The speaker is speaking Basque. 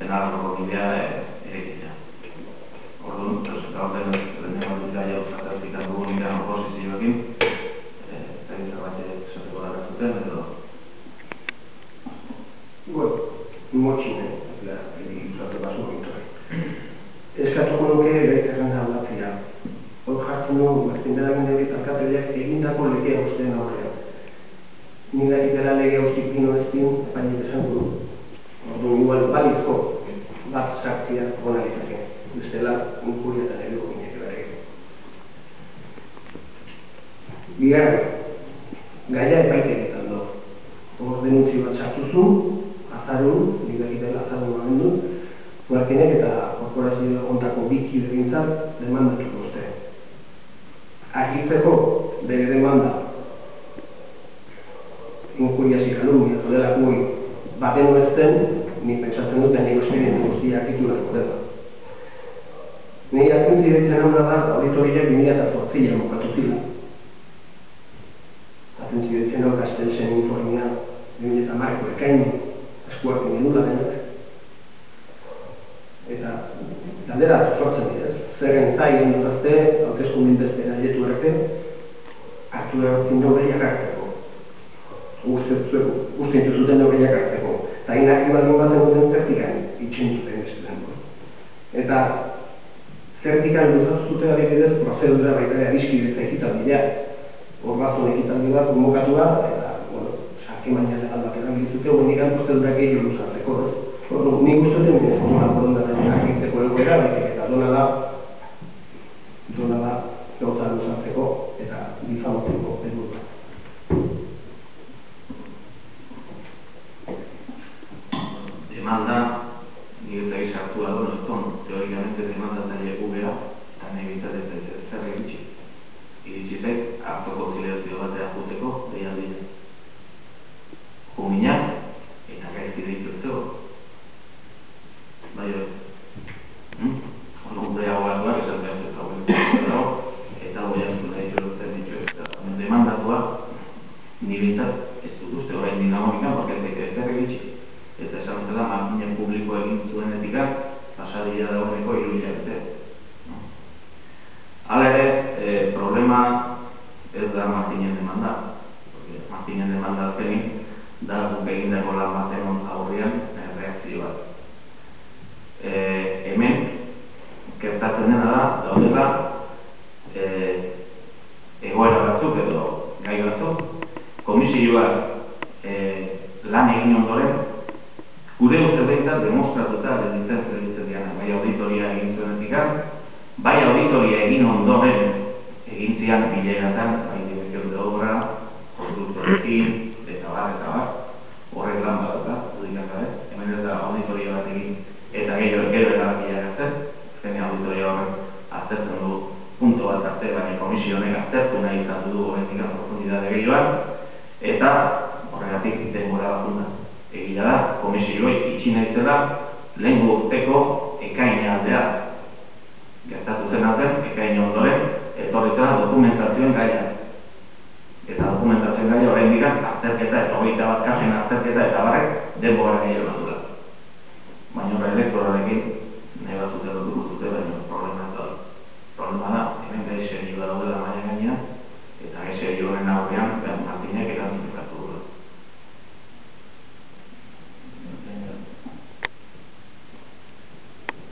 Senarroko bidea erekitzea. Orduan, gaurten lehenengo dira jauzatzik dugun ikan oposizioekin, zaintza bat esateko gara zuten, edo... Bueno, motxine, usatu basu gintuak. Eskatuko nuke errenda aldatzea. Hor jartzen du, Martin Beragindegi alkateak egindako legea usteen aurrean. Nila egitela legea ustik pino ezin, baina esan du. Orduan, igual balizko bat sartzea gona izake. Bestela, inkuriatan edo gineke berege. Bigarren, gaia epaitegetan do. Hor denuntzio bat sartuzu, azarun, nila egitela azarun abendu, Martinek eta korporazio ontako biki begintzat demandatuko uste. Argitzeko bere demanda inkuriasi kalumnia zodelakui baten uezten, nik pentsatzen dut nire esperientzia guztiak iturako dela. Nire akuntzi betzen hau da auditoriak 2008 mokatu zila. Akuntzi betzen hau Kastelsen informea 2010ko ekain eskuak genula denak. Eta galdera sortzen dira, zerren zaien dutazte, hauteskunde beste gaietu arte, hartu erortzin neurriak hartzeko. Guztientu zuten neurriak hartzeko. Eta inak ibaldu bazen duten zertikan itxentuten beste. Eta zertikan dutazute adibidez prozedura baita adiskidetza ekitan bidea. Hor bazon ekitan bidea konvokatua, eta, sarkimaina legal bat erabiltzuke, horrenik prozedurak gehiago luzatzeko. Nik uste dut formula borondatzen argitzeko egoera, eta dona da gauza luzatzeko eta difamatzeko helburua. Demanda, nire eta gizartua duen ezton, teorikamente demandatzaile gubea, eta nahi bitzat ez zer iritsi. Iritsi zait, hartoko zilezio batea juteko, deialdien. Juminak, eta gaizki deituzteo. Bai hori. Orduan gure hau batuak esan behar dut hau eta hau jaztu nahi duten ditu. Demandatua, niretzat ez dut uste orain dinamoikan, porque ez zer egitxik. Eta esan zela, makinen publiko egin zuenetikak, pasadilla dagoeneko 3 hilabete. Hala ere, problema ez da makinen demanda. Makinen demanda azkenik, da guk egindako lan baten aurrian reakzio bat. Hemen, gertatzen dena da, daudela egoera batzuk edo gai batzuk, komisioak lan egin ondoren, gure uste behintzat demostratuta ditzen diana, bai auditoria egin zuenetik, bai auditoria egin ondoren egin zian bileratan, bai direkzio de obra, konstruktorekin, eta bar, horrek lan bat da, hemen ez da auditoria bat egin eta gero erabakia hartzen, azkenean auditoria horrek aztertzen du punto bat arte, baina komisionek aztertu nahi izan du horretik profundidade gehioan, eta horregatik denbora bakunda. Egia da, komisioei itxi nahi zela lehengo urteko ekaine aldea. Gertatu zen arten, ekaine ondoren, etorri zela dokumentazioen gaia. Eta dokumentazioen gaia horrein dira azterketa eta 21 kasen azterketa eta barrek denbora gehiago dura.